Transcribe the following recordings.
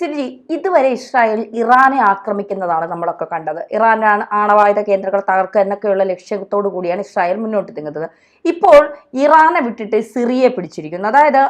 സിജി, ഇതുവരെ ഇസ്രായേൽ ഇറാനെ ആക്രമിക്കുന്നതാണ് നമ്മളൊക്കെ കണ്ടത്. ഇറാനാണ് ആണവായുധ കേന്ദ്രങ്ങൾ തകർക്കുക എന്നൊക്കെയുള്ള ലക്ഷ്യത്തോടു കൂടിയാണ് ഇസ്രായേൽ മുന്നോട്ട് നീങ്ങുന്നത്. ഇപ്പോൾ ഇറാനെ വിട്ടിട്ട് സിറിയയെ പിടിച്ചിരിക്കുന്നു. അതായത്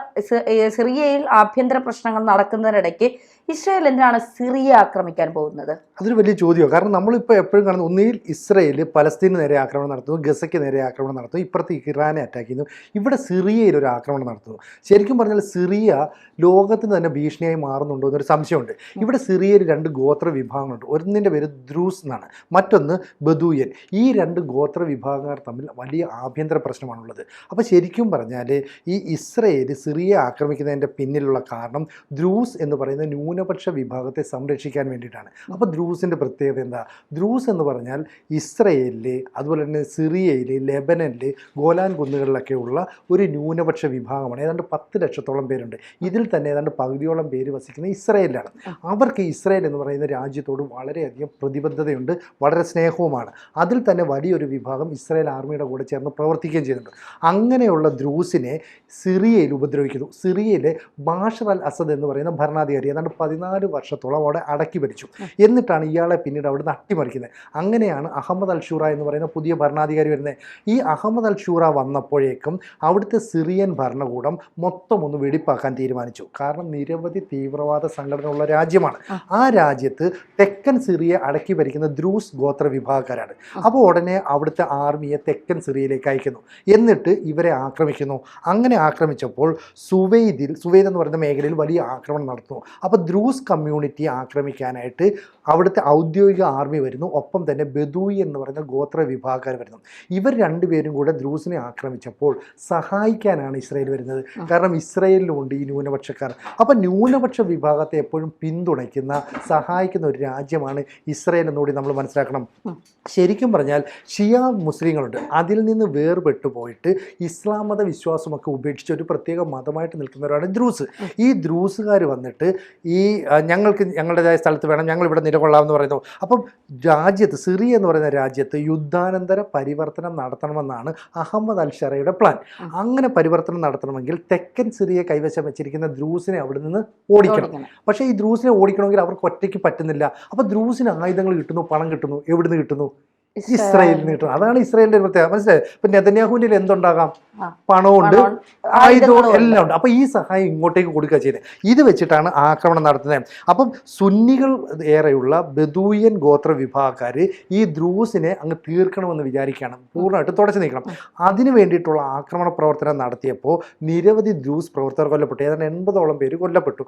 സിറിയയിൽ ആഭ്യന്തര പ്രശ്നങ്ങൾ നടക്കുന്നതിനിടയ്ക്ക് ഇസ്രായേൽ എന്തിനാണ് സിറിയ ആക്രമിക്കാൻ പോകുന്നത്? അതൊരു വലിയ ചോദ്യമാണ്. കാരണം നമ്മളിപ്പോൾ എപ്പോഴും കാണുന്നത് ഒന്നുകിൽ ഇസ്രായേൽ പലസ്തീന് നേരെ ആക്രമണം നടത്തുന്നു, ഗസയ്ക്ക് നേരെ ആക്രമണം നടത്തുന്നു, ഇപ്പുറത്ത് ഇറാനെ അറ്റാക്ക് ചെയ്യുന്നു, ഇവിടെ സിറിയയിൽ ഒരു ആക്രമണം നടത്തുന്നു. ശരിക്കും പറഞ്ഞാൽ സിറിയ ലോകത്തിന് തന്നെ ഭീഷണിയായി മാറുന്നുണ്ടോ എന്നൊരു സംശയമുണ്ട്. ഇവിടെ സിറിയയിൽ രണ്ട് ഗോത്ര വിഭാഗങ്ങളുണ്ട്. ഒന്നിൻ്റെ പേര് ദ്രൂസ് എന്നാണ്, മറ്റൊന്ന് ബദൂയൻ. ഈ രണ്ട് ഗോത്ര വിഭാഗക്കാർ തമ്മിൽ വലിയ ആഭ്യന്തര പ്രശ്നമാണുള്ളത്. അപ്പോൾ ശരിക്കും പറഞ്ഞാൽ ഈ ഇസ്രായേൽ സിറിയ ആക്രമിക്കുന്നതിൻ്റെ പിന്നിലുള്ള കാരണം ദ്രൂസ് എന്ന് പറയുന്ന ന്യൂനപക്ഷ വിഭാഗത്തെ സംരക്ഷിക്കാൻ വേണ്ടിയിട്ടാണ്. അപ്പോൾ ദ്രൂസിൻ്റെ പ്രത്യേകത എന്താ? ദ്രൂസ് എന്ന് പറഞ്ഞാൽ ഇസ്രയേലിൽ, അതുപോലെ തന്നെ സിറിയയിൽ, ലെബനനിൽ, ഗോലാൻ കുന്നുകളിലൊക്കെയുള്ള ഒരു ന്യൂനപക്ഷ വിഭാഗമാണ്. ഏതാണ്ട് 10 ലക്ഷത്തോളം പേരുണ്ട്. ഇതിൽ തന്നെ ഏതാണ്ട് പകുതിയോളം പേര് വസിക്കുന്നത് ഇസ്രയേലിലാണ്. അവർക്ക് ഇസ്രയേൽ എന്ന് പറയുന്ന രാജ്യത്തോട് വളരെയധികം പ്രതിബദ്ധതയുണ്ട്, വളരെ സ്നേഹവുമാണ്. അതിൽ തന്നെ വലിയൊരു വിഭാഗം ഇസ്രായേൽ ആർമിയുടെ കൂടെ ചേർന്ന് പ്രവർത്തിക്കുകയും ചെയ്യുന്നുണ്ട്. അങ്ങനെയുള്ള ദ്രൂസിനെ സിറിയയിൽ ഉപദ്രവിക്കുന്നു. സിറിയയിലെ ബാഷർ അൽ അസദ് എന്ന് പറയുന്ന ഭരണാധികാരി ഏതാണ്ട് 14 വർഷത്തോളം അവിടെ അടക്കി ഭരിച്ചു. എന്നിട്ടാണ് ഇയാളെ പിന്നീട് അവിടെ നിന്ന് അട്ടിമറിക്കുന്നത്. അങ്ങനെയാണ് അഹമ്മദ് അൽ ഷൂറ എന്ന് പറയുന്ന പുതിയ ഭരണാധികാരി വരുന്നത്. ഈ അഹമ്മദ് അൽ ഷൂറ വന്നപ്പോഴേക്കും അവിടുത്തെ സിറിയൻ ഭരണകൂടം മൊത്തം ഒന്ന് വെടിപ്പാക്കാൻ തീരുമാനിച്ചു. കാരണം നിരവധി തീവ്രവാദ സംഘടനയുള്ള രാജ്യമാണ്. ആ രാജ്യത്ത് തെക്കൻ സിറിയ അടക്കി ഭരിക്കുന്ന ദ്രൂസ് ഗോത്ര വിഭാഗക്കാരാണ്. അപ്പോൾ ഉടനെ അവിടുത്തെ ആർമിയെ തെക്കൻ സിറിയയിലേക്ക് അയക്കുന്നു. എന്നിട്ട് ഇവരെ ആക്രമിക്കുന്നു. അങ്ങനെ ആക്രമിച്ചപ്പോൾ സുവൈദ് എന്ന് പറയുന്ന മേഖലയിൽ വലിയ ആക്രമണം നടത്തുന്നു. അപ്പോൾ ദ്രൂസ് കമ്മ്യൂണിറ്റി ആക്രമിക്കാനായിട്ട് അവിടുത്തെ ഔദ്യോഗിക ആർമി വരുന്നു. ഒപ്പം തന്നെ ബദൂയി എന്ന് പറയുന്ന ഗോത്ര വിഭാഗക്കാർ വരുന്നു. ഇവർ രണ്ടുപേരും കൂടെ ദ്രൂസിനെ ആക്രമിച്ചപ്പോൾ സഹായിക്കാനാണ് ഇസ്രായേൽ വരുന്നത്. കാരണം ഇസ്രായേലിലുമുണ്ട് ഈ ന്യൂനപക്ഷക്കാർ. അപ്പോൾ ന്യൂനപക്ഷ വിഭാഗത്തെ എപ്പോഴും പിന്തുണയ്ക്കുന്ന, സഹായിക്കുന്ന ഒരു രാജ്യമാണ് ഇസ്രായേൽ എന്നുകൂടി നമ്മൾ മനസ്സിലാക്കണം. ശരിക്കും പറഞ്ഞാൽ ഷിയ മുസ്ലിങ്ങളുണ്ട്. അതിൽ നിന്ന് വേർപെട്ടു പോയിട്ട് ഇസ്ലാം മത വിശ്വാസമൊക്കെ ഉപേക്ഷിച്ച് ഒരു പ്രത്യേക മതമായിട്ട് നിൽക്കുന്നവരാണ് ദ്രൂസ്. ഈ ദ്രൂസുകാർ വന്നിട്ട് ഈ ഞങ്ങൾക്ക് ഞങ്ങളുടേതായ സ്ഥലത്ത് വേണം, ഞങ്ങൾ ഇവിടെ നിലകൊള്ളാമെന്ന് പറയുന്നു. അപ്പം രാജ്യത്ത്, സിറിയ എന്ന് പറയുന്ന രാജ്യത്ത് യുദ്ധാനന്തര പരിവർത്തനം നടത്തണമെന്നാണ് അഹമ്മദ് അൽ ഷറയുടെ പ്ലാൻ. അങ്ങനെ പരിവർത്തനം നടത്തണമെങ്കിൽ തെക്കൻ സിറിയ കൈവശം വെച്ചിരിക്കുന്ന ദ്രൂസിനെ അവിടെ നിന്ന് ഓടിക്കണം. പക്ഷേ ഈ ദ്രൂസിനെ ഓടിക്കണമെങ്കിൽ അവർക്ക് ഒറ്റയ്ക്ക് പറ്റുന്നില്ല. അപ്പോൾ ദ്രൂസിന് ആയുധങ്ങൾ കിട്ടുന്നു, പണം കിട്ടുന്നു. എവിടുന്ന് കിട്ടുന്നു? ഇസ്രായേലിന് കിട്ടുന്നു. അതാണ് ഇസ്രായേലിന്റെ പ്രത്യേകത. മനസ്സിലായി? ഇപ്പൊ നെതന്യാഹുവിന്റെ എന്തുണ്ടാകാം? പണമുണ്ട്, ആയുധവും എല്ലാം ഉണ്ട്. അപ്പൊ ഈ സഹായം ഇങ്ങോട്ടേക്ക് കൊടുക്കുക ചെയ്യുന്നത്. ഇത് വെച്ചിട്ടാണ് ആക്രമണം നടത്തുന്നത്. അപ്പം സുന്നികൾ ഏറെയുള്ള ബദൂയൻ ഗോത്ര വിഭാഗക്കാർ ഈ ദ്രൂസിനെ അങ്ങ് തീർക്കണമെന്ന് വിചാരിക്കുകയാണ്, പൂർണ്ണമായിട്ട് തുടച്ചു നീക്കണം. അതിന് വേണ്ടിയിട്ടുള്ള ആക്രമണ പ്രവർത്തനം നടത്തിയപ്പോൾ നിരവധി ദ്രൂസ് പ്രവർത്തകർ കൊല്ലപ്പെട്ടു. ഏതാണ്ട് 80ഓളം പേര് കൊല്ലപ്പെട്ടു.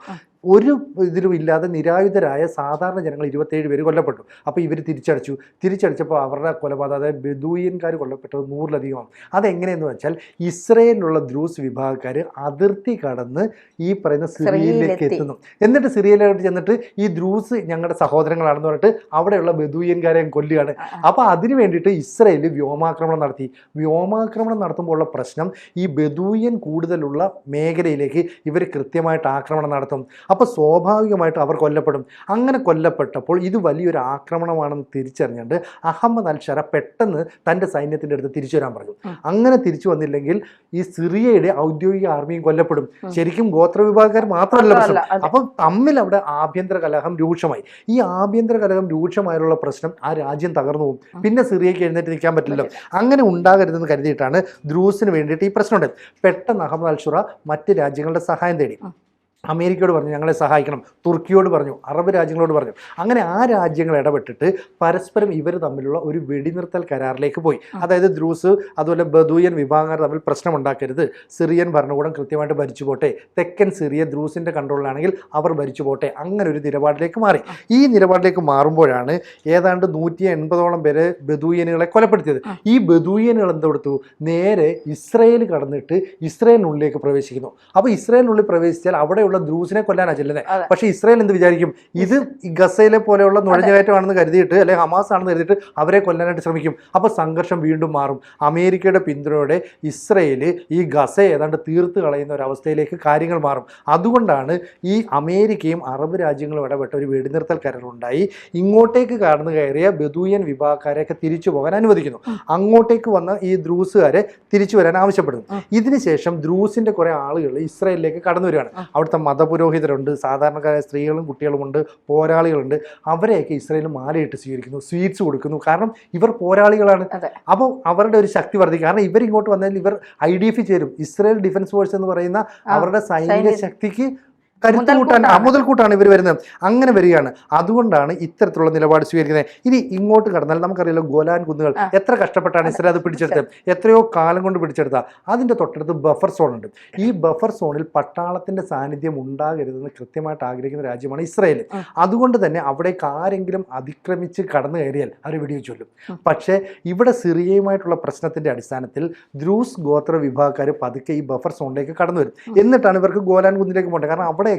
ഒരു ഇതിലും ഇല്ലാതെ നിരായുധരായ സാധാരണ ജനങ്ങൾ 27 പേര് കൊല്ലപ്പെട്ടു. അപ്പോൾ ഇവർ തിരിച്ചടിച്ചപ്പോൾ അവരുടെ കൊലപാതകം, അതായത് ബദൂയൻകാർ കൊല്ലപ്പെട്ടത് 100-ലധികമാണ്. അതെങ്ങനെയെന്ന് വെച്ചാൽ ഇസ്രായേലിലുള്ള ദ്രൂസ് വിഭാഗക്കാർ അതിർത്തി കടന്ന് ഈ പറയുന്ന സിറിയയിലേക്ക് എത്തുന്നു. എന്നിട്ട് സിറിയയിലോട്ട് ചെന്നിട്ട് ഈ ദ്രൂസ് ഞങ്ങളുടെ സഹോദരങ്ങളാണെന്ന് പറഞ്ഞിട്ട് അവിടെയുള്ള ബദൂയൻകാരെയും കൊല്ലുകയാണ്. അപ്പോൾ അതിന് വേണ്ടിയിട്ട് ഇസ്രായേൽ വ്യോമാക്രമണം നടത്തി. വ്യോമാക്രമണം നടത്തുമ്പോൾ ഉള്ള പ്രശ്നം, ഈ ബദൂയൻ കൂടുതലുള്ള മേഖലയിലേക്ക് ഇവർ കൃത്യമായിട്ട് ആക്രമണം നടത്തും. അപ്പോൾ സ്വാഭാവികമായിട്ട് അവർ കൊല്ലപ്പെടും. അങ്ങനെ കൊല്ലപ്പെട്ടപ്പോൾ ഇത് വലിയൊരു ആക്രമണമാണെന്ന് തിരിച്ചറിഞ്ഞുകൊണ്ട് അഹമ്മദ് അൽ ഷറ പെട്ടെന്ന് തൻ്റെ സൈന്യത്തിൻ്റെ അടുത്ത് തിരിച്ചു വരാൻ പറഞ്ഞു. അങ്ങനെ തിരിച്ചു വന്നില്ലെങ്കിൽ ഈ സിറിയയുടെ ഔദ്യോഗിക ആർമിയും കൊല്ലപ്പെടും. ശരിക്കും ഗോത്ര വിഭാഗക്കാർ മാത്രമല്ല പ്രശ്നം. അപ്പം തമ്മിൽ അവിടെ ആഭ്യന്തര കലഹം രൂക്ഷമായി. ഈ ആഭ്യന്തര കലഹം രൂക്ഷമായുള്ള പ്രശ്നം ആ രാജ്യം തകർന്നു പോകും. പിന്നെ സിറിയയ്ക്ക് എഴുന്നേറ്റ് നിൽക്കാൻ പറ്റില്ലല്ലോ. അങ്ങനെ ഉണ്ടാകരുതെന്ന് കരുതിയിട്ടാണ് ദ്രൂസിന് വേണ്ടിയിട്ട് ഈ പ്രശ്നം ഉണ്ടായത്. പെട്ടെന്ന് അഹമ്മദ് അൽ ഷുറ മറ്റ് രാജ്യങ്ങളുടെ സഹായം തേടി. അമേരിക്കയോട് പറഞ്ഞു ഞങ്ങളെ സഹായിക്കണം, തുർക്കിയോട് പറഞ്ഞു, അറബ് രാജ്യങ്ങളോട് പറഞ്ഞു. അങ്ങനെ ആ രാജ്യങ്ങൾ ഇടപെട്ടിട്ട് പരസ്പരം ഇവർ തമ്മിലുള്ള ഒരു വെടിനിർത്തൽ കരാറിലേക്ക് പോയി. അതായത് ദ്രൂസ് അതുപോലെ ബദൂയൻ വിഭാഗങ്ങൾ തമ്മിൽ പ്രശ്നമുണ്ടാക്കരുത്, സിറിയൻ ഭരണകൂടം കൃത്യമായിട്ട് ഭരിച്ചു പോട്ടെ, തെക്കൻ സിറിയ ദ്രൂസിൻ്റെ കൺട്രോളിലാണെങ്കിൽ അവർ ഭരിച്ചു പോട്ടെ, അങ്ങനെ ഒരു നിലപാടിലേക്ക് മാറി. ഈ നിലപാടിലേക്ക് മാറുമ്പോഴാണ് ഏതാണ്ട് 180ഓളം പേരെ ബദൂയനുകളെ കൊലപ്പെടുത്തിയത്. ഈ ബദൂയനുകൾ എന്തെടുത്തു? നേരെ ഇസ്രായേൽ കടന്നിട്ട് ഇസ്രായേലിനുള്ളിലേക്ക് പ്രവേശിക്കുന്നു. അപ്പോൾ ഇസ്രായേലിനുള്ളിൽ പ്രവേശിച്ചാൽ അവിടെയുള്ള ദ്രൂസിനെ കൊല്ലാനാണ് ചെല്ലുന്നത്. പക്ഷേ ഇസ്രായേൽ എന്ത് വിചാരിക്കും? ഇത് ഗസയിലെ പോലെയുള്ള നുഴഞ്ഞുകയറ്റമാണെന്ന് കരുതിയിട്ട്, അല്ലെങ്കിൽ ഹമാസ് ആണെന്ന് കരുതിയിട്ട് അവരെ കൊല്ലാനായിട്ട് ശ്രമിക്കും. അപ്പോൾ സംഘർഷം വീണ്ടും മാറും. അമേരിക്കയുടെ പിന്തുണയോടെ ഇസ്രായേൽ ഈ ഗസ ഏതാണ്ട് തീർത്ത് കളയുന്ന ഒരു അവസ്ഥയിലേക്ക് കാര്യങ്ങൾ മാറും. അതുകൊണ്ടാണ് ഈ അമേരിക്കയും അറബ് രാജ്യങ്ങളും ഇടപെട്ട ഒരു വെടിനിർത്തൽ കരാറുണ്ടായി. ഇങ്ങോട്ടേക്ക് കടന്നു കയറിയ ബദൂയൻ വിഭാഗക്കാരെയൊക്കെ തിരിച്ചു പോകാൻ അനുവദിക്കുന്നു. അങ്ങോട്ടേക്ക് വന്ന ഈ ദ്രൂസുകാരെ തിരിച്ചു വരാൻ ആവശ്യപ്പെടുന്നു. ഇതിനുശേഷം ദ്രൂസിൻ്റെ കുറേ ആളുകൾ ഇസ്രായേലിലേക്ക് കടന്നു വരികയാണ്. അവിടുത്തെ മതപുരോഹിതരുണ്ട്, സാധാരണക്കാരായ സ്ത്രീകളും കുട്ടികളുമുണ്ട്, പോരാളികളുണ്ട്. അവരെയൊക്കെ ഇസ്രായേൽ മാലയിട്ട് സ്വീകരിക്കുന്നു, സ്വീറ്റ്സ് കൊടുക്കുന്നു. കാരണം ഇവർ പോരാളികളാണ്. അപ്പോൾ അവരുടെ ഒരു ശക്തി വർദ്ധിക്കും. കാരണം ഇവരിങ്ങോട്ട് വന്നാൽ ഇവർ IDF ചേരും. ഇസ്രായേൽ ഡിഫൻസ് ഫോഴ്സ് എന്ന് പറയുന്ന അവരുടെ സൈനിക ശക്തിക്ക് മുതൽക്കൂട്ടാണ് ഇവർ വരുന്നത്. അങ്ങനെ വരികയാണ്. അതുകൊണ്ടാണ് ഇത്തരത്തിലുള്ള നിലപാട് സ്വീകരിക്കുന്നത്. ഇനി ഇങ്ങോട്ട് കടന്നാൽ നമുക്കറിയാലോ, ഗോലാൻ കുന്നുകൾ എത്ര കഷ്ടപ്പെട്ടാണ് ഇസ്രായേൽ അത് പിടിച്ചെടുത്തത്. എത്രയോ കാലം കൊണ്ട് പിടിച്ചെടുത്ത. അതിൻ്റെ തൊട്ടടുത്ത് ബഫർ സോൺ ഉണ്ട്. ഈ ബഫർ സോണിൽ പട്ടാളത്തിൻ്റെ സാന്നിധ്യം ഉണ്ടാകരുതെന്ന് കൃത്യമായിട്ട് ആഗ്രഹിക്കുന്ന രാജ്യമാണ് ഇസ്രായേൽ. അതുകൊണ്ട് തന്നെ അവിടേക്ക് ആരെങ്കിലും അതിക്രമിച്ച് കടന്നു കയറിയാൽ അവർ വെടിവെച്ചൊല്ലും. പക്ഷേ ഇവിടെ സിറിയയുമായിട്ടുള്ള പ്രശ്നത്തിൻ്റെ അടിസ്ഥാനത്തിൽ ദ്രൂസ് ഗോത്ര വിഭാഗക്കാർ പതുക്കെ ഈ ബഫർ സോണിലേക്ക് കടന്നു വരും. എന്നിട്ടാണ് ഇവർക്ക് ഗോലാൻ കുന്നിലേക്ക് പോകേണ്ടത്. കാരണം അവിടെ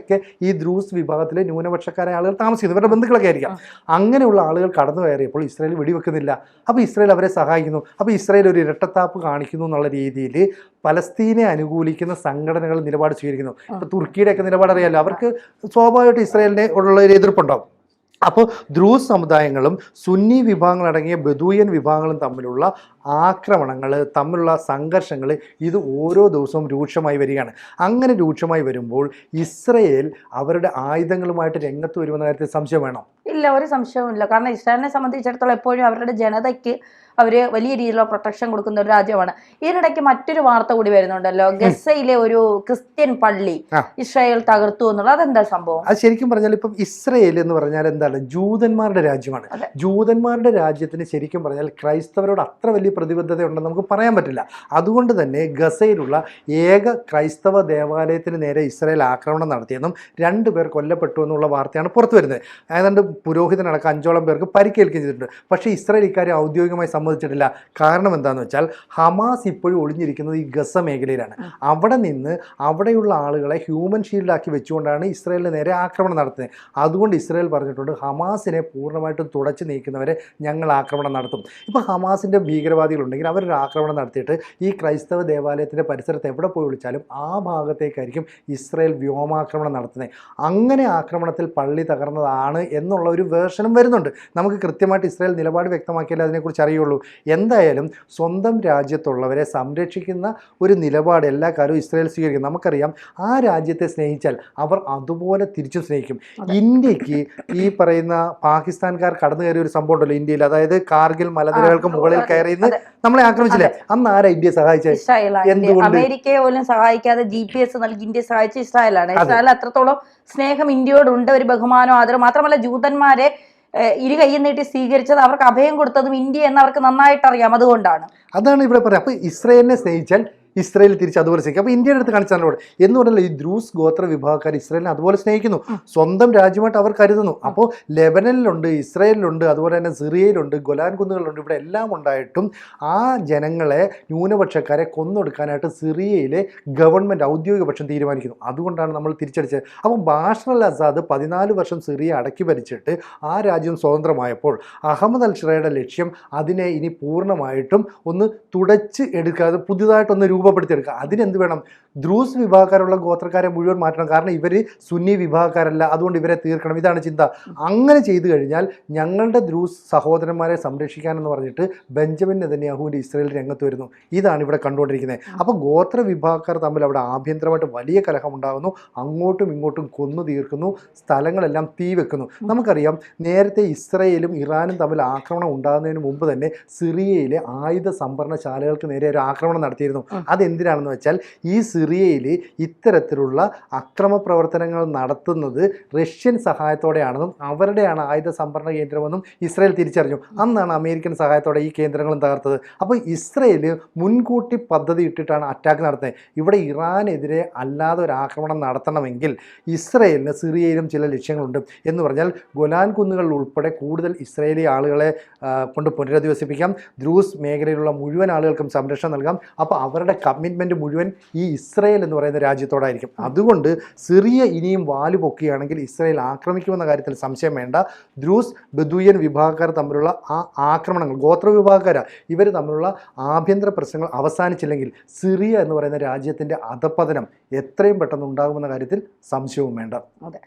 ഈ ദ്രൂസ് വിഭാഗത്തിലെ ന്യൂനപക്ഷക്കാരായ ആളുകൾ താമസിക്കുന്നു. ഇവരുടെ ബന്ധുക്കളൊക്കെ ആയിരിക്കാം. അങ്ങനെയുള്ള ആളുകൾ കടന്നു കയറിയപ്പോൾ ഇസ്രായേൽ വെടിവെക്കുന്നില്ല. അപ്പോൾ ഇസ്രായേൽ അവരെ സഹായിക്കുന്നു. അപ്പോൾ ഇസ്രായേൽ ഒരു ഇരട്ടത്താപ്പ് കാണിക്കുന്നു എന്നുള്ള രീതിയിൽ പലസ്തീനെ അനുകൂലിക്കുന്ന സംഘടനകൾ നിലപാട് സ്വീകരിക്കുന്നു. ഇപ്പോൾ തുർക്കിയുടെയൊക്കെ നിലപാട് അറിയാമല്ലോ. അവർക്ക് സ്വാഭാവികമായിട്ട് ഇസ്രായേലിനെ ഉള്ള ഒരു എതിർപ്പുണ്ടാവും. അപ്പോൾ ദ്രൂസ് സമുദായങ്ങളും സുന്നി വിഭാഗങ്ങളടങ്ങിയ ബദൂയൻ വിഭാഗങ്ങളും തമ്മിലുള്ള ആക്രമണങ്ങൾ, തമ്മിലുള്ള സംഘർഷങ്ങൾ ഇത് ഓരോ ദിവസവും രൂക്ഷമായി വരികയാണ്. അങ്ങനെ രൂക്ഷമായി വരുമ്പോൾ ഇസ്രായേൽ അവരുടെ ആയുധങ്ങളുമായിട്ട് രംഗത്ത് വരുമെന്ന കാര്യത്തിൽ സംശയം വേണോ? ഇല്ല, ഒരു സംശയവുമില്ല. കാരണം ഇസ്രായേലിനെ സംബന്ധിച്ചിടത്തോളം എപ്പോഴും അവരുടെ ജനതയ്ക്ക് അവർ വലിയ രീതിയിലുള്ള പ്രൊട്ടക്ഷൻ കൊടുക്കുന്ന ഒരു രാജ്യമാണ്. ഇതിനിടയ്ക്ക് മറ്റൊരു വാർത്ത കൂടി വരുന്നുണ്ടല്ലോ, ഗസയിലെ ഒരു ക്രിസ്ത്യൻ പള്ളി ഇസ്രായേൽ തകർത്തു എന്നുള്ളത്. അതെന്താ സംഭവം? അത് ശരിക്കും പറഞ്ഞാൽ ഇപ്പം ഇസ്രായേൽ എന്ന് പറഞ്ഞാൽ എന്താണ്? ജൂതന്മാരുടെ രാജ്യമാണ്. ജൂതന്മാരുടെ രാജ്യത്തിന് ശരിക്കും പറഞ്ഞാൽ ക്രൈസ്തവരോട് അത്ര വലിയ പ്രതിബദ്ധത ഉണ്ടെന്ന് നമുക്ക് പറയാൻ പറ്റില്ല. അതുകൊണ്ട് തന്നെ ഗസയിലുള്ള ഏക ക്രൈസ്തവ ദേവാലയത്തിന് നേരെ ഇസ്രായേൽ ആക്രമണം നടത്തിയെന്നും 2 പേർ കൊല്ലപ്പെട്ടു എന്നുള്ള വാർത്തയാണ് പുറത്തു വരുന്നത്. ഏതാണ്ട് പുരോഹിതനടക്കം 5ഓളം പേർക്ക് പരിക്കേൽക്കുകയും ചെയ്തിട്ടുണ്ട്. പക്ഷേ ഇസ്രായേൽ ഇക്കാര്യം ഔദ്യോഗികമായി സമ്മതിച്ചിട്ടില്ല. കാരണം എന്താണെന്ന് വെച്ചാൽ ഹമാസ് ഇപ്പോഴും ഒളിഞ്ഞിരിക്കുന്നത് ഈ ഗസ മേഖലയിലാണ്. അവിടെ നിന്ന് അവിടെയുള്ള ആളുകളെ ഹ്യൂമൻ ഷീൽഡാക്കി വെച്ചുകൊണ്ടാണ് ഇസ്രായേലിന് നേരെ ആക്രമണം നടത്തുന്നത്. അതുകൊണ്ട് ഇസ്രായേൽ പറഞ്ഞിട്ടുണ്ട്, ഹമാസിനെ പൂർണ്ണമായിട്ടും തുടച്ചു നീക്കുന്നവരെ ഞങ്ങൾ ആക്രമണം നടത്തും. ഇപ്പോൾ ഹമാസിൻ്റെ ഭീകരവാദികളുണ്ടെങ്കിൽ അവരൊരു ആക്രമണം നടത്തിയിട്ട് ഈ ക്രൈസ്തവ ദേവാലയത്തിൻ്റെ പരിസരത്ത് എവിടെ പോയി വിളിച്ചാലും ആ ഭാഗത്തേക്കായിരിക്കും ഇസ്രായേൽ വ്യോമാക്രമണം നടത്തുന്നത്. അങ്ങനെ ആക്രമണത്തിൽ പള്ളി തകർന്നതാണ് എന്നുള്ള ഒരു വേർഷനും വരുന്നുണ്ട്. നമുക്ക് കൃത്യമായിട്ട് ഇസ്രായേൽ നിലപാട് വ്യക്തമാക്കിയാലേ അതിനെക്കുറിച്ച് അറിയുള്ളൂ. എന്തായാലും സ്വന്തം രാജ്യത്തുള്ളവരെ സംരക്ഷിക്കുന്ന ഒരു നിലപാട് എല്ലാ കാലവും ഇസ്രായേൽ സ്വീകരിക്കും. നമുക്കറിയാം, ആ രാജ്യത്തെ സ്നേഹിച്ചാൽ അവർ അതുപോലെ തിരിച്ചു സ്നേഹിക്കും. ഇന്ത്യക്ക് ഈ പറയുന്ന പാകിസ്ഥാൻകാർ കടന്നു കയറിയ ഒരു സംഭവം ഉണ്ടല്ലോ ഇന്ത്യയിൽ, അതായത് കാർഗിൽ മലനിരകൾക്ക് മുകളിൽ കയറിയെന്ന് നമ്മളെ ആക്രമിച്ചില്ലേ? അന്ന് ആരാ ഇന്ത്യ സഹായിച്ചത്? എന്തുകൊണ്ട്? അമേരിക്കയെ പോലും സഹായിക്കാതെ GPS നൽകി ഇന്ത്യ സഹായിച്ച ഇസ്രായേലാണ്. ഇസ്രായേൽ അത്രത്തോളം സ്നേഹം ഇന്ത്യയോടുണ്ട്, ഒരു ബഹുമാനവും ആദരവും. മാത്രമല്ല ജൂതന്മാരെ ഇരു കൈയും നീട്ടി സ്വീകരിച്ചത്, അവർക്ക് അഭയം കൊടുത്തതും ഇന്ത്യ എന്ന് അവർക്ക് നന്നായിട്ട് അറിയാം. അതുകൊണ്ടാണ് ഇവിടെ പറയാം. അപ്പൊ ഇസ്രായേലിനെ സ്നേഹിച്ചാൽ ഇസ്രായേൽ തിരിച്ച് അതുപോലെ സ്നേഹിക്കും. അപ്പോൾ ഇന്ത്യയുടെ അടുത്ത് കാണിച്ചാൽ എന്ന് പറഞ്ഞാൽ ഈ ദ്രൂസ് ഗോത്ര വിഭാഗക്കാർ ഇസ്രായേലിനെ അതുപോലെ സ്നേഹിക്കുന്നു, സ്വന്തം രാജ്യമായിട്ട് അവർ കരുതുന്നു. അപ്പോൾ ലെബനനിലുണ്ട്, ഇസ്രായേലിലുണ്ട്, അതുപോലെ തന്നെ സിറിയയിലുണ്ട്, ഗൊലാൻ കുന്നുകളിലുണ്ട്. ഇവിടെ എല്ലാം ഉണ്ടായിട്ടും ആ ജനങ്ങളെ, ന്യൂനപക്ഷക്കാരെ കൊന്നൊടുക്കാനായിട്ട് സിറിയയിലെ ഗവൺമെൻറ് ഔദ്യോഗിക പക്ഷം തീരുമാനിക്കുന്നു. അതുകൊണ്ടാണ് നമ്മൾ തിരിച്ചടിച്ചത്. അപ്പോൾ ബാഷർ അൽ അസാദ് 14 വർഷം സിറിയ അടക്കി ഭരിച്ചിട്ട് ആ രാജ്യം സ്വതന്ത്രമായപ്പോൾ അഹമ്മദ് അൽ ഷിറയുടെ ലക്ഷ്യം അതിനെ ഇനി പൂർണ്ണമായിട്ടും ഒന്ന് തുടച്ച് എടുക്കാതെ പുതിയതായിട്ടൊന്ന് രൂപപ്പെടുത്തിയെടുക്കുക. അതിനെന്ത് വേണം? ദ്രൂസ് വിഭാഗക്കാരുള്ള ഗോത്രക്കാരെ മുഴുവൻ മാറ്റണം. കാരണം ഇവർ സുന്നി വിഭാഗക്കാരല്ല, അതുകൊണ്ട് ഇവരെ തീർക്കണം. ഇതാണ് ചിന്ത. അങ്ങനെ ചെയ്തു കഴിഞ്ഞാൽ ഞങ്ങളുടെ ദ്രൂസ് സഹോദരന്മാരെ സംരക്ഷിക്കാനെന്ന് പറഞ്ഞിട്ട് ബെഞ്ചമിൻ നെതന്യാഹുവിൻ്റെ ഇസ്രായേൽ രംഗത്ത് വരുന്നു. ഇതാണ് ഇവിടെ കണ്ടുകൊണ്ടിരിക്കുന്നത്. അപ്പോൾ ഗോത്ര വിഭാഗക്കാർ തമ്മിൽ അവിടെ ആഭ്യന്തരമായിട്ട് വലിയ കലഹം ഉണ്ടാകുന്നു. അങ്ങോട്ടും ഇങ്ങോട്ടും കൊന്നു തീർക്കുന്നു, സ്ഥലങ്ങളെല്ലാം തീ വെക്കുന്നു. നമുക്കറിയാം, നേരത്തെ ഇസ്രായേലും ഇറാനും തമ്മിൽ ആക്രമണം ഉണ്ടാകുന്നതിന് മുമ്പ് തന്നെ സിറിയയിലെ ആയുധ സംഭരണശാലകൾക്ക് നേരെ ഒരു ആക്രമണം നടത്തിയിരുന്നു. അതെന്തിനാണെന്ന് വെച്ചാൽ ഈ സിറിയയിൽ ഇത്തരത്തിലുള്ള അക്രമ പ്രവർത്തനങ്ങൾ നടത്തുന്നത് റഷ്യൻ സഹായത്തോടെയാണെന്നും അവരുടെയാണ് ആയുധ സംഭരണ കേന്ദ്രമെന്നും ഇസ്രായേൽ തിരിച്ചറിഞ്ഞു. അന്നാണ് അമേരിക്കൻ സഹായത്തോടെ ഈ കേന്ദ്രങ്ങളും തകർത്തത്. അപ്പോൾ ഇസ്രായേൽ മുൻകൂട്ടി പദ്ധതി ഇട്ടിട്ടാണ് അറ്റാക്ക് നടത്തുന്നത്. ഇവിടെ ഇറാനെതിരെ അല്ലാതെ ഒരു ആക്രമണം നടത്തണമെങ്കിൽ ഇസ്രായേലിന് സിറിയയിലും ചില ലക്ഷ്യങ്ങളുണ്ട്. എന്ന് പറഞ്ഞാൽ ഗൊലാൻ കുന്നുകളിൽ ഉൾപ്പെടെ കൂടുതൽ ഇസ്രായേലി ആളുകളെ കൊണ്ട് പുനരധിവസിപ്പിക്കാം. ദ്രൂസ് മേഖലയിലുള്ള മുഴുവൻ ആളുകൾക്കും സംരക്ഷണം നൽകാം. അപ്പോൾ അവരുടെ കമ്മിറ്റ്മെൻറ്റ് മുഴുവൻ ഈ ഇസ്രായേൽ എന്ന് പറയുന്ന രാജ്യത്തോടായിരിക്കും. അതുകൊണ്ട് സിറിയ ഇനിയും വാല് പൊക്കുകയാണെങ്കിൽ ഇസ്രായേൽ ആക്രമിക്കുമെന്ന കാര്യത്തിൽ സംശയം വേണ്ട. ദ്രൂസ് ബദൂയൻ വിഭാഗക്കാർ തമ്മിലുള്ള ആ ആക്രമണങ്ങൾ, ഗോത്ര വിഭാഗക്കാരാണ്, ഇവർ തമ്മിലുള്ള ആഭ്യന്തര പ്രശ്നങ്ങൾ അവസാനിച്ചില്ലെങ്കിൽ സിറിയ എന്ന് പറയുന്ന രാജ്യത്തിൻ്റെ അധപ്പതനം എത്രയും പെട്ടെന്ന് ഉണ്ടാകുമെന്ന കാര്യത്തിൽ സംശയവും വേണ്ട. അതെ.